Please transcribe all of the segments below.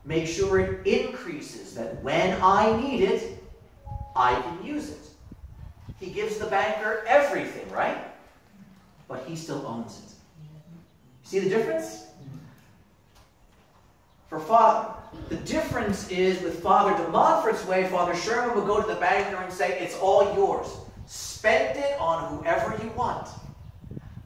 Make sure it increases, that when I need it, I can use it. He gives the banker everything, right? But he still owns it. See the difference? For Father, the difference is with Father de Montfort's way, Father Sherman would go to the banker and say, it's all yours. Spend it on whoever you want.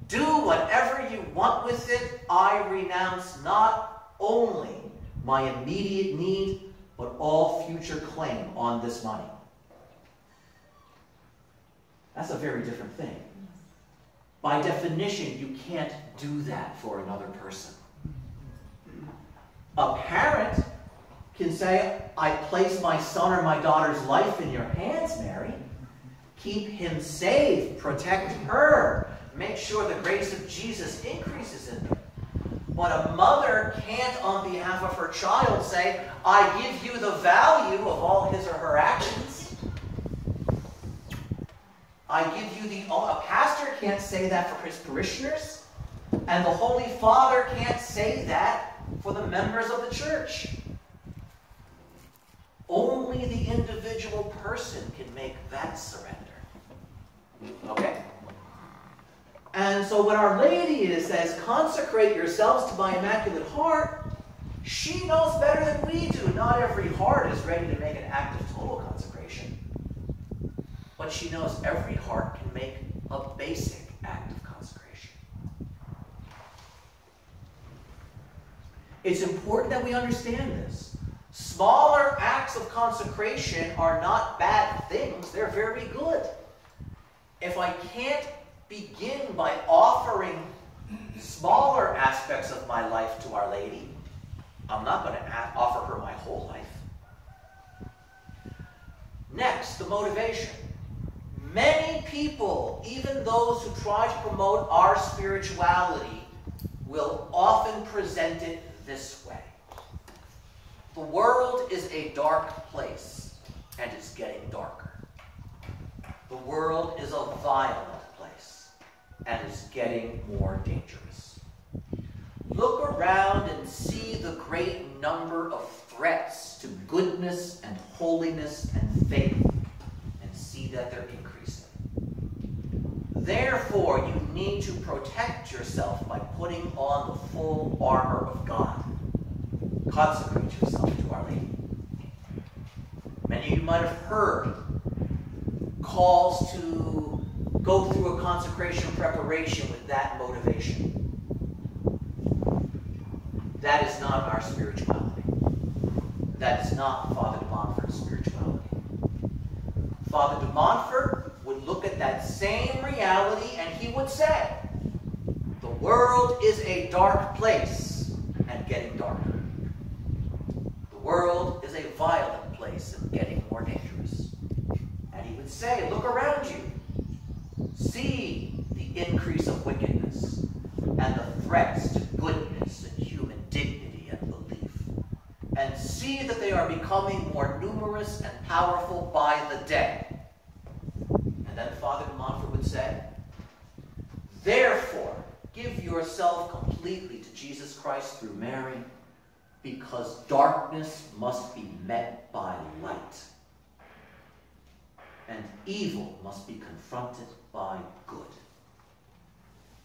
Do whatever you want with it. I renounce not only my immediate need, but all future claim on this money. That's a very different thing. By definition, you can't do that for another person. A parent can say, I place my son or my daughter's life in your hands, Mary. Keep him safe, protect her, make sure the grace of Jesus increases in them. But a mother can't, on behalf of her child, say, I give you the value of all his or her actions. I give you a pastor can't say that for his parishioners, and the Holy Father can't say that for the members of the church. Only the individual person can make that surrender. Okay? And so when Our Lady says, consecrate yourselves to my Immaculate Heart, she knows better than we do. Not every heart is ready to make an act of total consecration. But she knows every heart can make a basic act of consecration. It's important that we understand this. Smaller acts of consecration are not bad things. They're very good. If I can't begin by offering smaller aspects of my life to Our Lady, I'm not going to offer her my whole life. Next, the motivation. Many people, even those who try to promote our spirituality, will often present it this way. The world is a dark place, and it's getting darker. The world is a violent place, and is getting more dangerous. Look around and see the great number of threats to goodness and holiness and faith, and see that they're increasing. Therefore, you need to protect yourself by putting on the full armor of God. Consecrate yourself to Our Lady. Many of you might have heard calls to go through a consecration preparation with that motivation. That is not our spirituality. That is not Father de Montfort's spirituality. Father de Montfort would look at that same reality and he would say, the world is a dark place and getting darker. The world is a violent place and getting more dangerous. And he would say, look around you. See the increase of wickedness and the threats to goodness and human dignity and belief. And see that they are becoming more numerous and powerful by the day. And then Father de Montfort would say, therefore, give yourself completely to Jesus Christ through Mary, because darkness must be met by light, and evil must be confronted by good.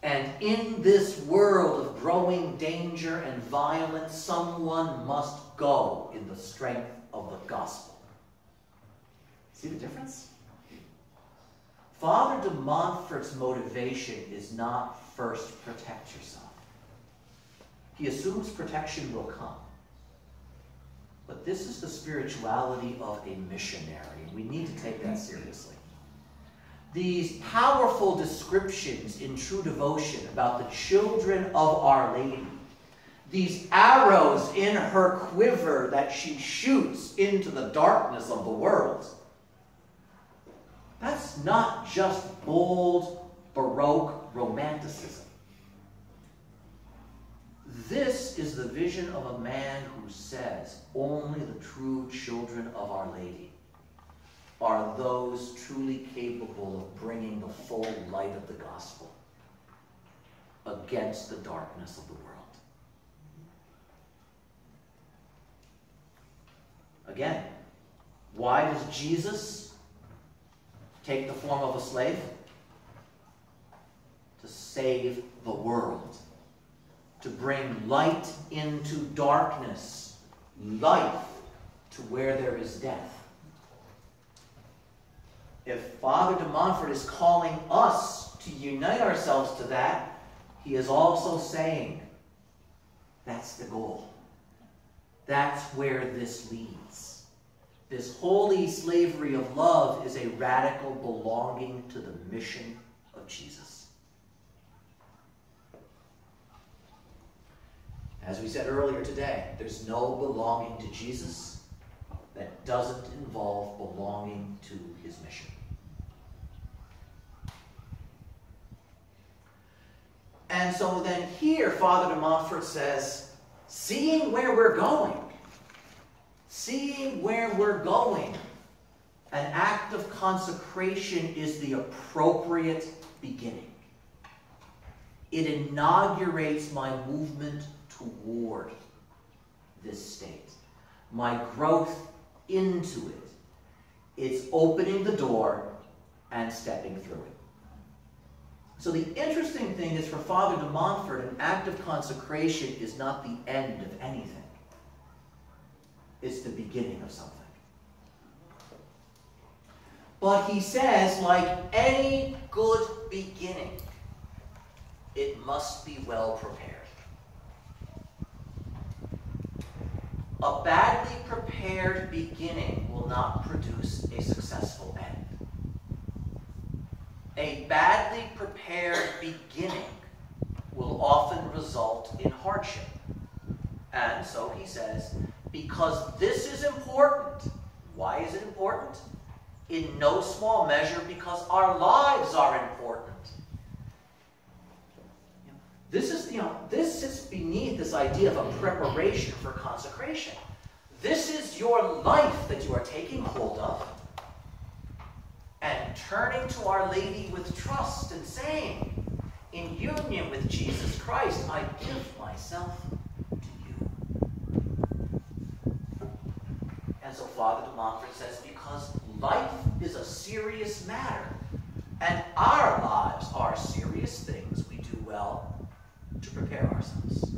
And in this world of growing danger and violence, someone must go in the strength of the gospel. See the difference? Father de Montfort's motivation is not first protect yourself. He assumes protection will come. But this is the spirituality of a missionary. We need to take that seriously. These powerful descriptions in true devotion about the children of Our Lady, these arrows in her quiver that she shoots into the darkness of the world, that's not just bold, Baroque romanticism. This is the vision of a man who says only the true children of Our Lady are those truly capable of bringing the full light of the gospel against the darkness of the world. Again, why does Jesus take the form of a slave? To save the world. To bring light into darkness. Life to where there is death. If Father de Montfort is calling us to unite ourselves to that, he is also saying, that's the goal. That's where this leads. This holy slavery of love is a radical belonging to the mission of Jesus. As we said earlier today, there's no belonging to Jesus that doesn't involve belonging to his mission. And so then here, Father de Montfort says, seeing where we're going, an act of consecration is the appropriate beginning. It inaugurates my movement toward this state, my growth into it. It's opening the door and stepping through it. So the interesting thing is, for Father de Montfort, an act of consecration is not the end of anything. It's the beginning of something. But he says, like any good beginning, it must be well prepared. A badly prepared beginning will not produce a successful end. A badly prepared beginning will often result in hardship. And so he says, because this is important. Why is it important? In no small measure because our lives are important. This sits beneath this idea of a preparation for consecration. This is your life that you are taking hold of and turning to Our Lady with trust and saying, in union with Jesus Christ, I give myself to you. And so Father de Montfort says, because life is a serious matter, and our lives are serious things, we do well to prepare ourselves.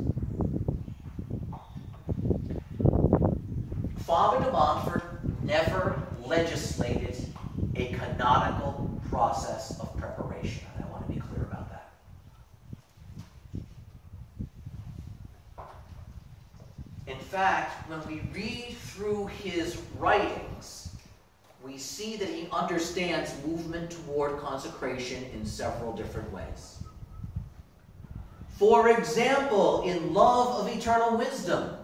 Father de Montfort never legislated a canonical process of preparation, and I want to be clear about that. In fact, when we read through his writings, we see that he understands movement toward consecration in several different ways. For example, in Love of Eternal Wisdom,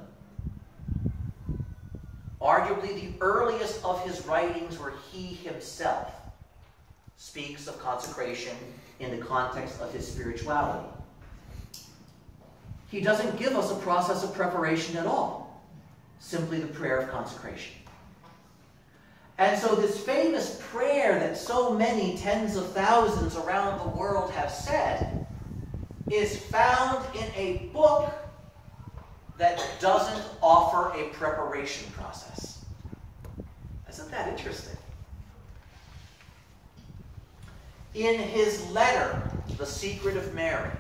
arguably the earliest of his writings where he himself speaks of consecration in the context of his spirituality. He doesn't give us a process of preparation at all, simply the prayer of consecration. And so this famous prayer that so many tens of thousands around the world have said is found in a book that doesn't offer a preparation process. Isn't that interesting? In his letter, The Secret of Mary,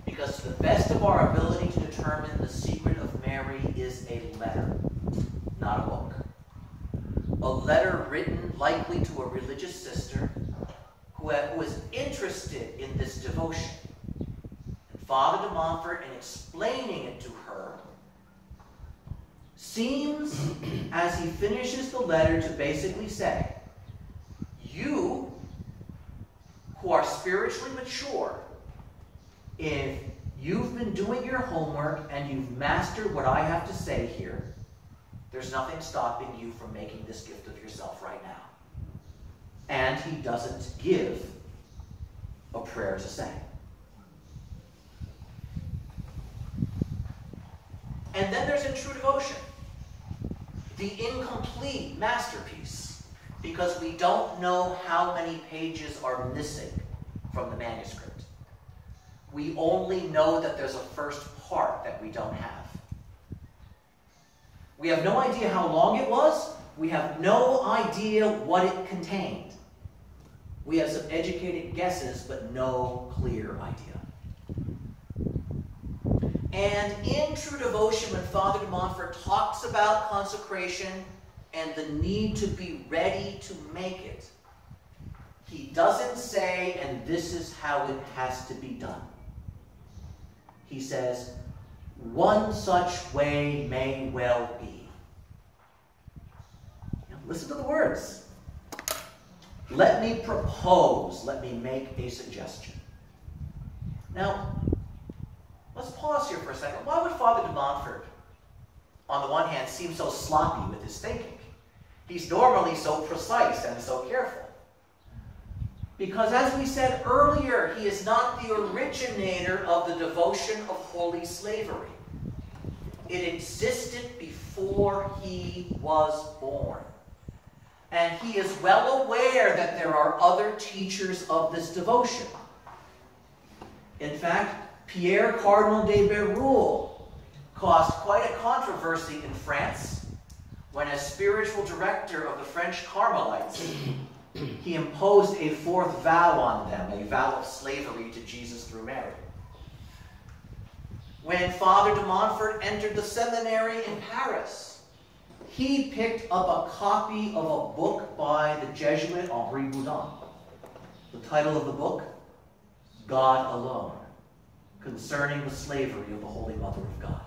because to the best of our ability to determine the secret of Mary is a letter, not a book. A letter written likely to a religious sister who was interested in this devotion. And Father de Montfort, in explaining it to her, seems, as he finishes the letter, to basically say, you who are spiritually mature, if you've been doing your homework and you've mastered what I have to say here, there's nothing stopping you from making this gift of yourself right now. And he doesn't give a prayer to say. And then there's in True Devotion, the incomplete masterpiece, because we don't know how many pages are missing from the manuscript. We only know that there's a first part that we don't have. We have no idea how long it was. We have no idea what it contained. We have some educated guesses, but no clear idea. And in True Devotion, when Father de Montfort talks about consecration and the need to be ready to make it, he doesn't say, and this is how it has to be done. He says, one such way may well be. Now, listen to the words. Let me propose, let me make a suggestion. Now, let's pause here for a second. Why would Father de Montfort, on the one hand, seem so sloppy with his thinking? He's normally so precise and so careful. Because as we said earlier, he is not the originator of the devotion of holy slavery. It existed before he was born. And he is well aware that there are other teachers of this devotion. In fact, Pierre Cardinal de Bérulle caused quite a controversy in France when, as spiritual director of the French Carmelites, he imposed a fourth vow on them, a vow of slavery to Jesus through Mary. When Father de Montfort entered the seminary in Paris, he picked up a copy of a book by the Jesuit Henri Boudin. The title of the book, God Alone, concerning the slavery of the Holy Mother of God.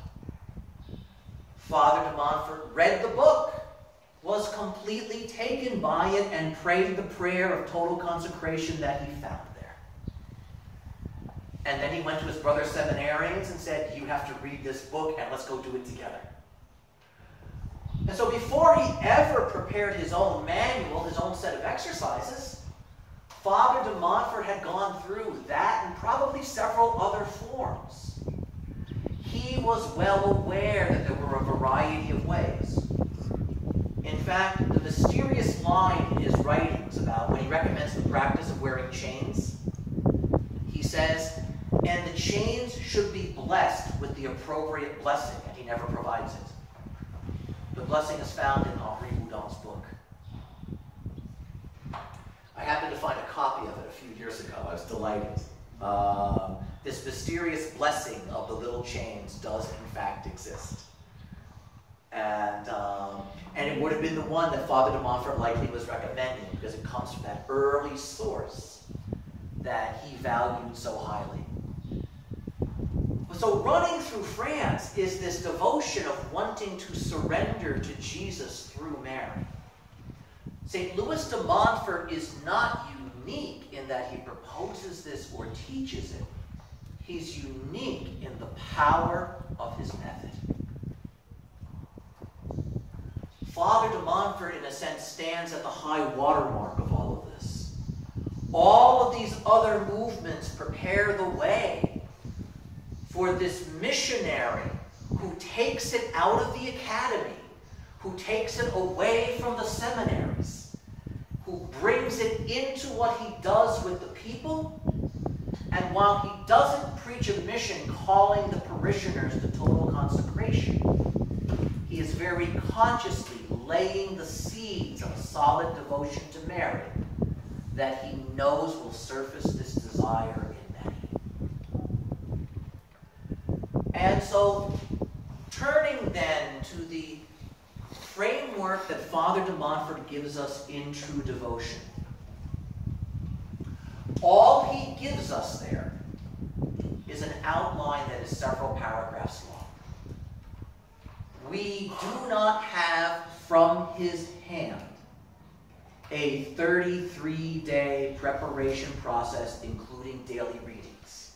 Father de Montfort read the book, was completely taken by it, and prayed the prayer of total consecration that he found there. And then he went to his brother seminarians and said, you have to read this book and let's go do it together. And so before he ever prepared his own manual, his own set of exercises, Father de Montfort had gone through that and probably several other forms. He was well aware that there were a variety of ways. In fact, the mysterious line in his writings about when he recommends the practice of wearing chains, he says, and the chains should be blessed with the appropriate blessing, and he never provides it. The blessing is found in Henri Boudin's book. I happened to find a copy of it a few years ago. I was delighted. This mysterious blessing of the little chains does in fact exist. And it would have been the one that Father de Montfort likely was recommending because it comes from that early source that he valued so highly. So running through France is this devotion of wanting to surrender to Jesus through Mary. St. Louis de Montfort is not unique in that he proposes this or teaches it. He's unique in the power of his method. Father de Montfort, in a sense, stands at the high watermark of all of this. All of these other movements prepare the way for this missionary who takes it out of the academy, who takes it away from the seminaries, who brings it into what he does with the people, and while he doesn't preach a mission calling the parishioners to total consecration, he is very consciously laying the seeds of a solid devotion to Mary that he knows will surface this desire in many. And so, turning then to the framework that Father de Montfort gives us in True Devotion, all he gives us there is an outline that is several paragraphs long. We do not have from his hand a 33-day preparation process, including daily readings.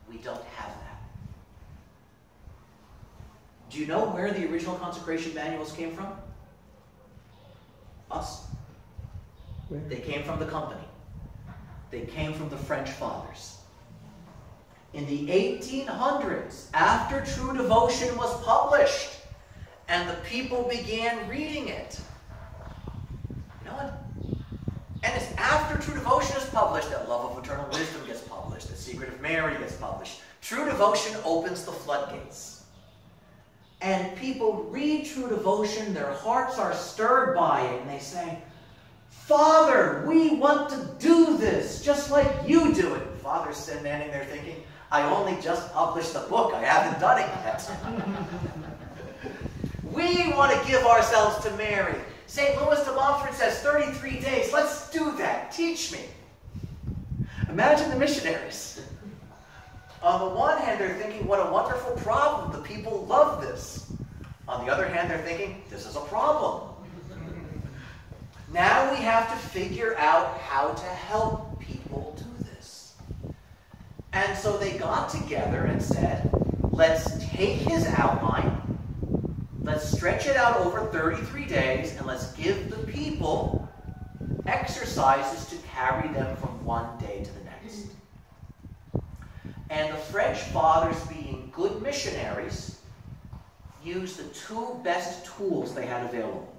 We don't have that. Do you know where the original consecration manuals came from? Us. Where? They came from the company. They came from the French fathers. In the 1800s, after True Devotion was published, and the people began reading it, you know what? And it's after True Devotion is published that Love of Eternal Wisdom gets published, The Secret of Mary gets published. True Devotion opens the floodgates. And people read true devotion, their hearts are stirred by it, and they say, Father, we want to do this, just like you do it. Father's standing there thinking, I only just published the book. I haven't done it yet. We want to give ourselves to Mary. St. Louis de Montfort says 33 days. Let's do that. Teach me. Imagine the missionaries. On the one hand, they're thinking, what a wonderful problem. The people love this. On the other hand, they're thinking, this is a problem. Now we have to figure out how to help people do this. And so they got together and said, let's take his outline, let's stretch it out over 33 days, and let's give the people exercises to carry them from one day to the next. And the French fathers, being good missionaries, used the two best tools they had available.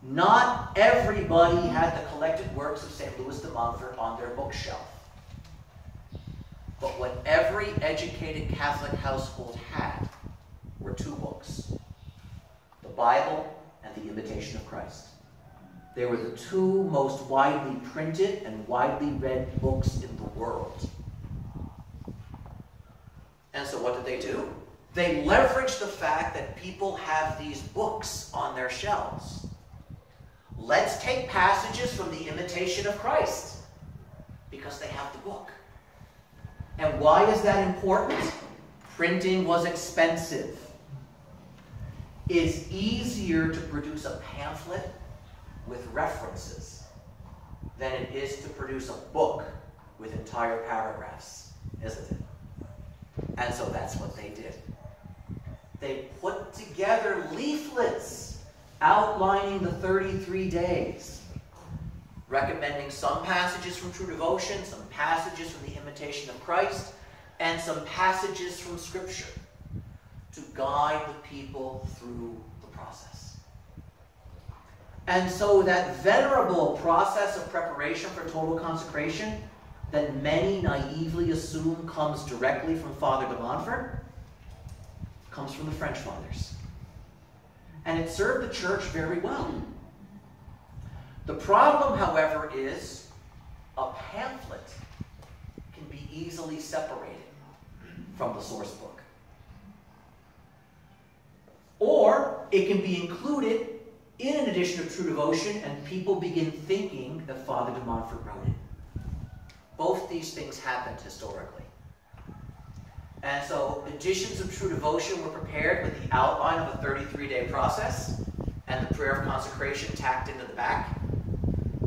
Not everybody had the collected works of St. Louis de Montfort on their bookshelf. But what every educated Catholic household had were two books, the Bible and the Imitation of Christ. They were the two most widely printed and widely read books in the world. And so what did they do? They leveraged the fact that people have these books on their shelves. Let's take passages from the Imitation of Christ, because they have the book. And why is that important? Printing was expensive. It's easier to produce a pamphlet with references than it is to produce a book with entire paragraphs, isn't it? And so that's what they did. They put together leaflets outlining the 33 days, recommending some passages from True Devotion, some passages from the Imitation of Christ, and some passages from Scripture to guide the people through the process. And so that venerable process of preparation for total consecration that many naively assume comes directly from Father de Montfort comes from the French fathers. And it served the church very well. The problem, however, is a pamphlet can be easily separated from the source book. Or it can be included in an edition of True Devotion and people begin thinking that Father de Montfort wrote it. Both these things happened historically. And so editions of True Devotion were prepared with the outline of a 33-day process and the prayer of consecration tacked into the back.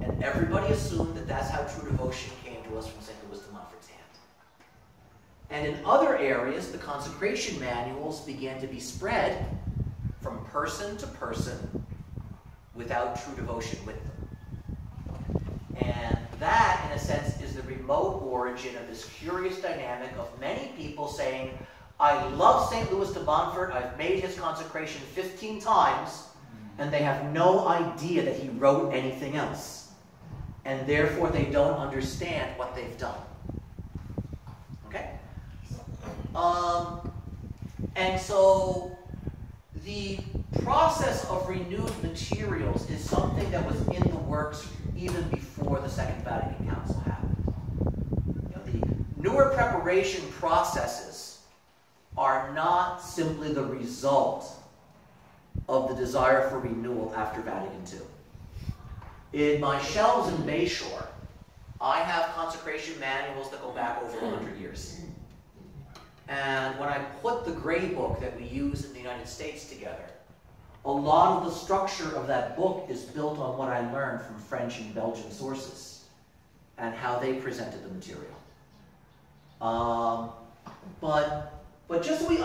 And everybody assumed that that's how True Devotion came to us from St. Louis de Montfort's hand. And in other areas, the consecration manuals began to be spread from person to person without True Devotion with them. And that, in a sense, is the remote origin of this curious dynamic of many people saying, I love St. Louis de Montfort, I've made his consecration 15 times, and they have no idea that he wrote anything else. And therefore they don't understand what they've done. Okay? And so the process of renewed materials is something that was in the works even before the Second Vatican Council happened. You know, the newer preparation processes are not simply the result of the desire for renewal after Vatican II. In my shelves in Bayshore, I have consecration manuals that go back over 100 years. And when I put the gray book that we use in the United States together, a lot of the structure of that book is built on what I learned from French and Belgian sources and how they presented the material. But just so we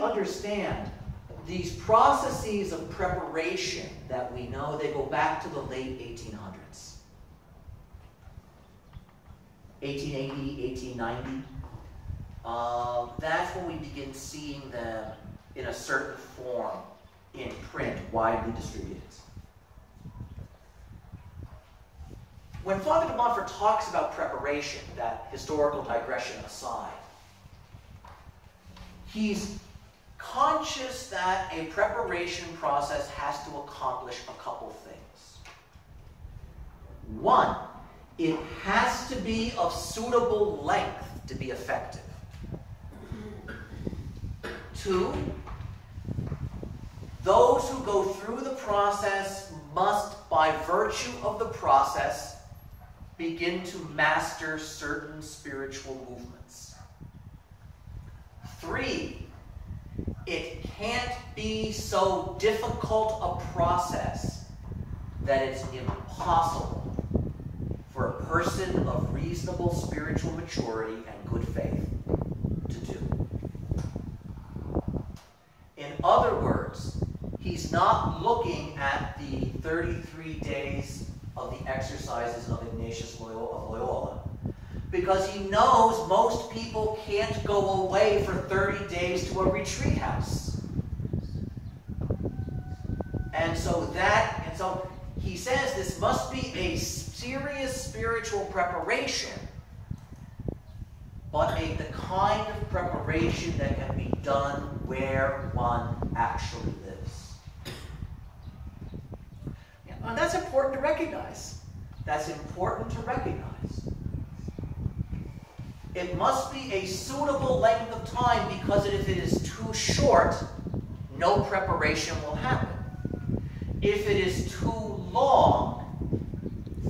understand these processes of preparation that we know, they go back to the late 1800s. 1880, 1890. That's when we begin seeing them in a certain form in print, widely distributed. When Father de Montfort talks about preparation, that historical digression aside, he's conscious that a preparation process has to accomplish a couple things. One, it has to be of suitable length to be effective. Two, those who go through the process must, by virtue of the process, begin to master certain spiritual movements. Three, it can't be so difficult a process that it's impossible for a person of reasonable spiritual maturity and good faith to do. In other words, he's not looking at the 33 days of the exercises of Ignatius of Loyola, because he knows most people can't go away for 30 days to a retreat house. And so he says this must be a serious spiritual preparation, but the kind of preparation that can be done where one actually lives. And that's important to recognize. That's important to recognize. It must be a suitable length of time, because if it is too short, no preparation will happen. If it is too long,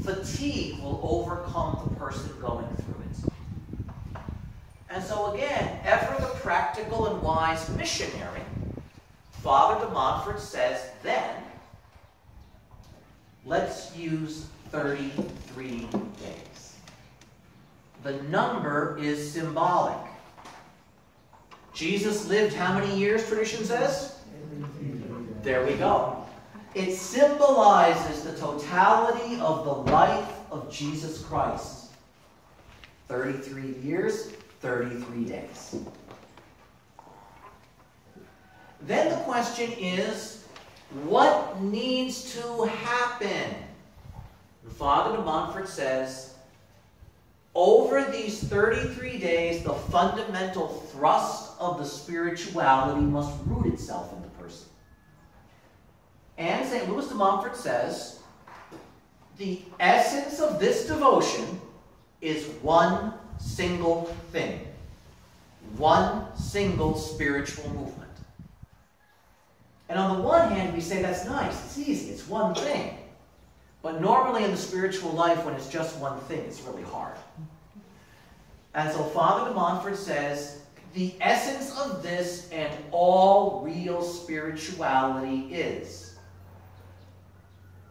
fatigue will overcome the person going through it. And so again, ever the practical and wise missionary, Father de Montfort says, then, let's use 33 days. The number is symbolic. Jesus lived how many years, tradition says? There we go. It symbolizes the totality of the life of Jesus Christ. 33 years, 33 days. Then the question is, what needs to happen? And Father de Montfort says, over these 33 days, the fundamental thrust of the spirituality must root itself in the person. And St. Louis de Montfort says, the essence of this devotion is one single thing. One single spiritual movement. And on the one hand, we say that's nice, it's easy, it's one thing. But normally in the spiritual life, when it's just one thing, it's really hard. And so Father de Montfort says, the essence of this and all real spirituality is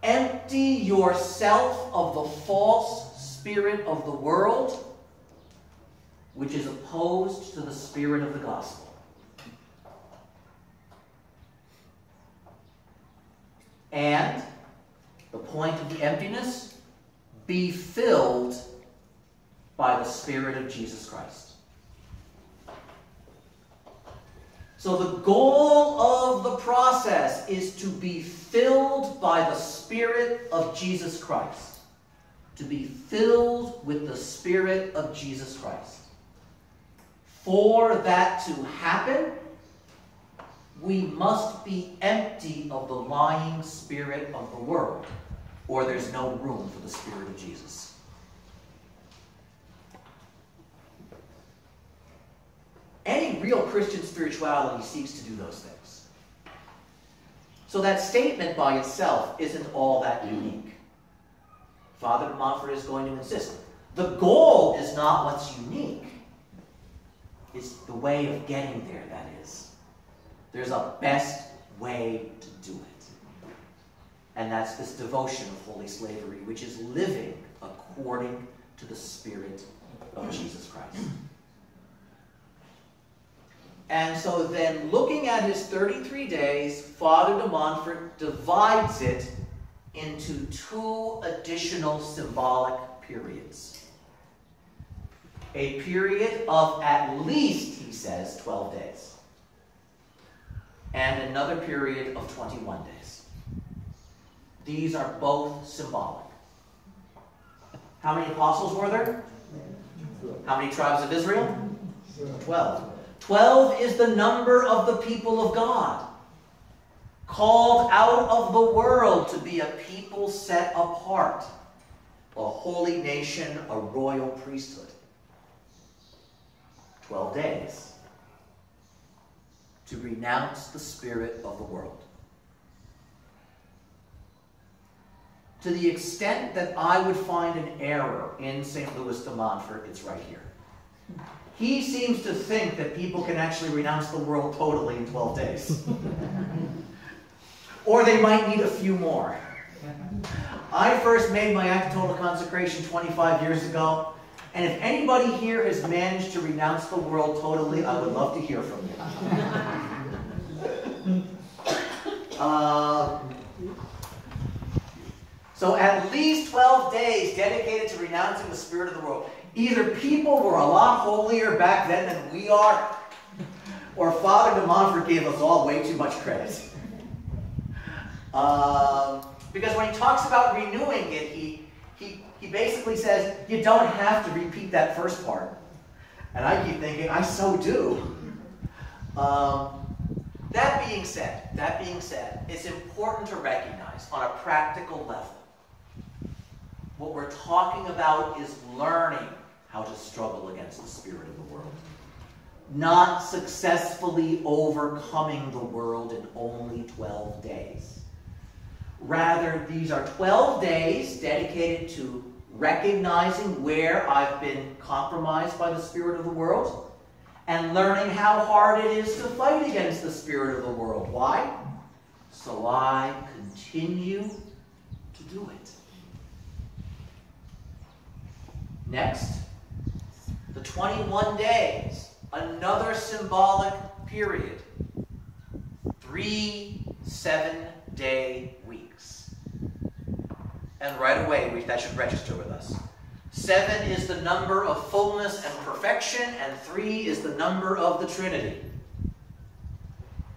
empty yourself of the false spirit of the world, which is opposed to the spirit of the gospel. And the point of the emptiness, be filled by the Spirit of Jesus Christ. So the goal of the process is to be filled by the Spirit of Jesus Christ. To be filled with the Spirit of Jesus Christ. For that to happen, we must be empty of the lying spirit of the world, or there's no room for the Spirit of Jesus. Any real Christian spirituality seeks to do those things. So that statement by itself isn't all that unique. Father de Montfort is going to insist. The goal is not what's unique. It's the way of getting there, that is. There's a best way to do it. And that's this devotion of holy slavery, which is living according to the Spirit of Jesus Christ. And so then, looking at his 33 days, Father de Montfort divides it into two additional symbolic periods. A period of at least, he says, 12 days. And another period of 21 days. These are both symbolic. How many apostles were there? How many tribes of Israel? 12. 12 is the number of the people of God, called out of the world to be a people set apart, a holy nation, a royal priesthood. 12 days to renounce the spirit of the world. To the extent that I would find an error in St. Louis de Montfort, it's right here. He seems to think that people can actually renounce the world totally in 12 days. Or they might need a few more. I first made my act of total consecration 25 years ago, and if anybody here has managed to renounce the world totally, I would love to hear from you. So at least 12 days dedicated to renouncing the spirit of the world. Either people were a lot holier back then than we are, or Father de Montfort gave us all way too much credit. Because when he talks about renewing it, he basically says, you don't have to repeat that first part. And I keep thinking, I so do. That being said, it's important to recognize on a practical level, what we're talking about is learning how to struggle against the spirit of the world. Not successfully overcoming the world in only 12 days. Rather, these are 12 days dedicated to recognizing where I've been compromised by the spirit of the world and learning how hard it is to fight against the spirit of the world. Why? So I continue to do it. Next, the 21 days, another symbolic period. 3 7-day weeks. And right away, that should register with us. 7 is the number of fullness and perfection, and 3 is the number of the Trinity.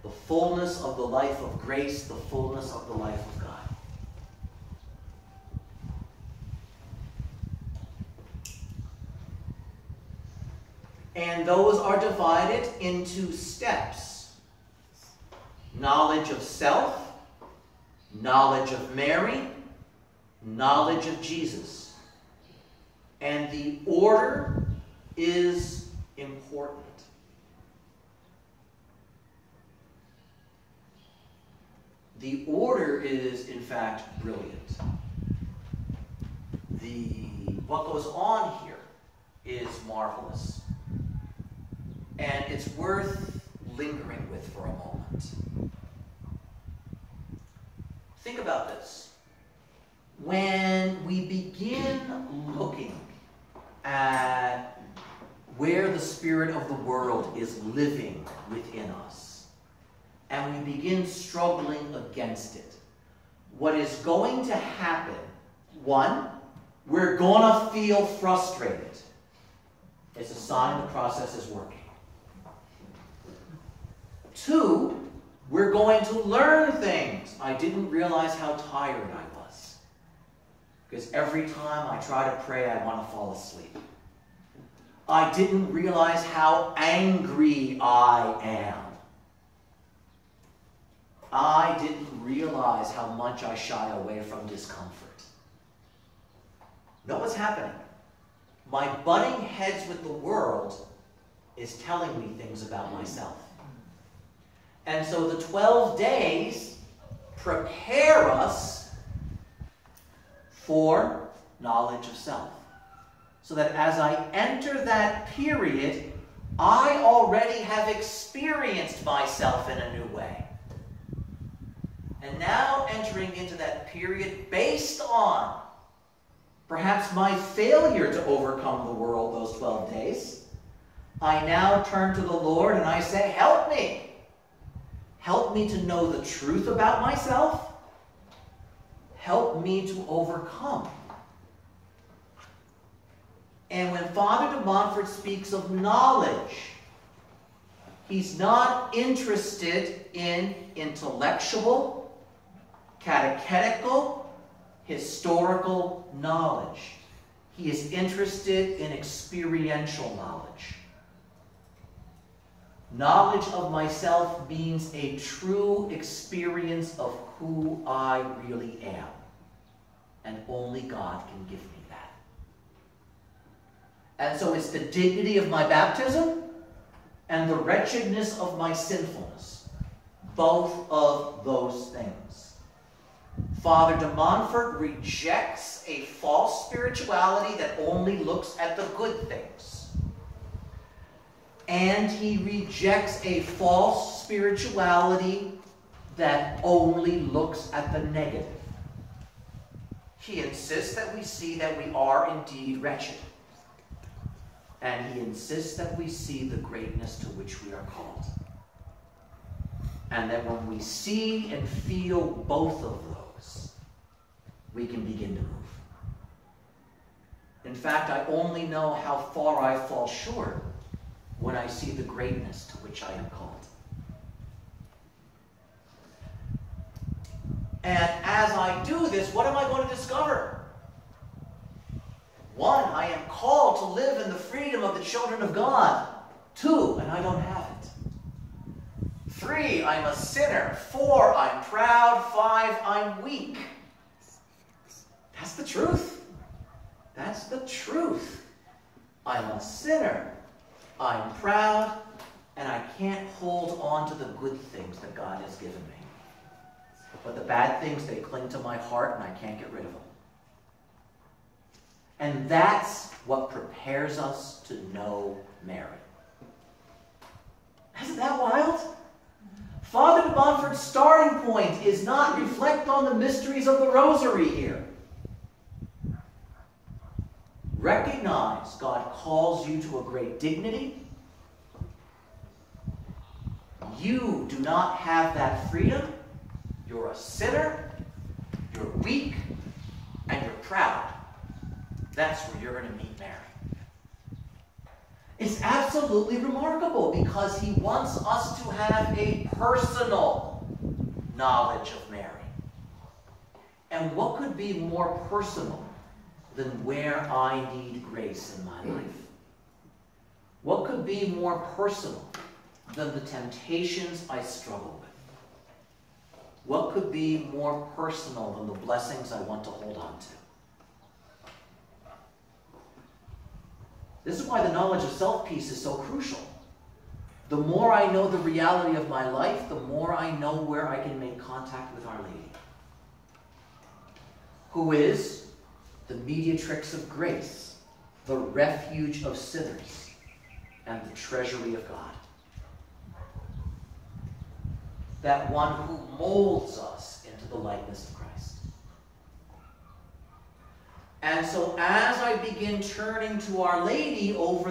The fullness of the life of grace, the fullness of the life of God. And those are divided into steps. Knowledge of self, knowledge of Mary, knowledge of Jesus. And the order is important. The order is, in fact, brilliant. What goes on here is marvelous. And it's worth lingering with for a moment. Think about this. When we begin looking at where the spirit of the world is living within us, and we begin struggling against it, what is going to happen, 1, we're going to feel frustrated. It's a sign the process is working. 2, we're going to learn things. I didn't realize how tired I was. Because every time I try to pray, I want to fall asleep. I didn't realize how angry I am. I didn't realize how much I shy away from discomfort. Know what's happening? My butting heads with the world is telling me things about myself. And so the 12 days prepare us for knowledge of self. So that as I enter that period, I already have experienced myself in a new way. And now entering into that period based on perhaps my failure to overcome the world those 12 days, I now turn to the Lord and I say, help me. Help me to know the truth about myself. Help me to overcome. And when Father de Montfort speaks of knowledge, he's not interested in intellectual, catechetical, historical knowledge. He is interested in experiential knowledge. Knowledge of myself means a true experience of who I really am. And only God can give me that. And so it's the dignity of my baptism and the wretchedness of my sinfulness. Both of those things. Father de Montfort rejects a false spirituality that only looks at the good things. And he rejects a false spirituality that only looks at the negative. He insists that we see that we are indeed wretched. And he insists that we see the greatness to which we are called. And that when we see and feel both of those, we can begin to move. In fact, I only know how far I fall short when I see the greatness to which I am called. And as I do this, what am I going to discover? One, I am called to live in the freedom of the children of God. Two, and I don't have it. Three, I'm a sinner. Four, I'm proud. Five, I'm weak. That's the truth. That's the truth. I'm a sinner. I'm proud, and I can't hold on to the good things that God has given me. But the bad things, they cling to my heart, and I can't get rid of them. And that's what prepares us to know Mary. Isn't that wild? Father de Montfort's starting point is not reflect on the mysteries of the rosary here. Recognize God calls you to a great dignity. You do not have that freedom. You're a sinner, you're weak, and you're proud. That's where you're going to meet Mary. It's absolutely remarkable because he wants us to have a personal knowledge of Mary. And what could be more personal than where I need grace in my life? What could be more personal than the temptations I struggle with? What could be more personal than the blessings I want to hold on to? This is why the knowledge of self piece is so crucial. The more I know the reality of my life, the more I know where I can make contact with Our Lady, who is the mediatrix of grace, the refuge of sinners, and the treasury of God. That one who molds us into the likeness of Christ. And so as I begin turning to Our Lady over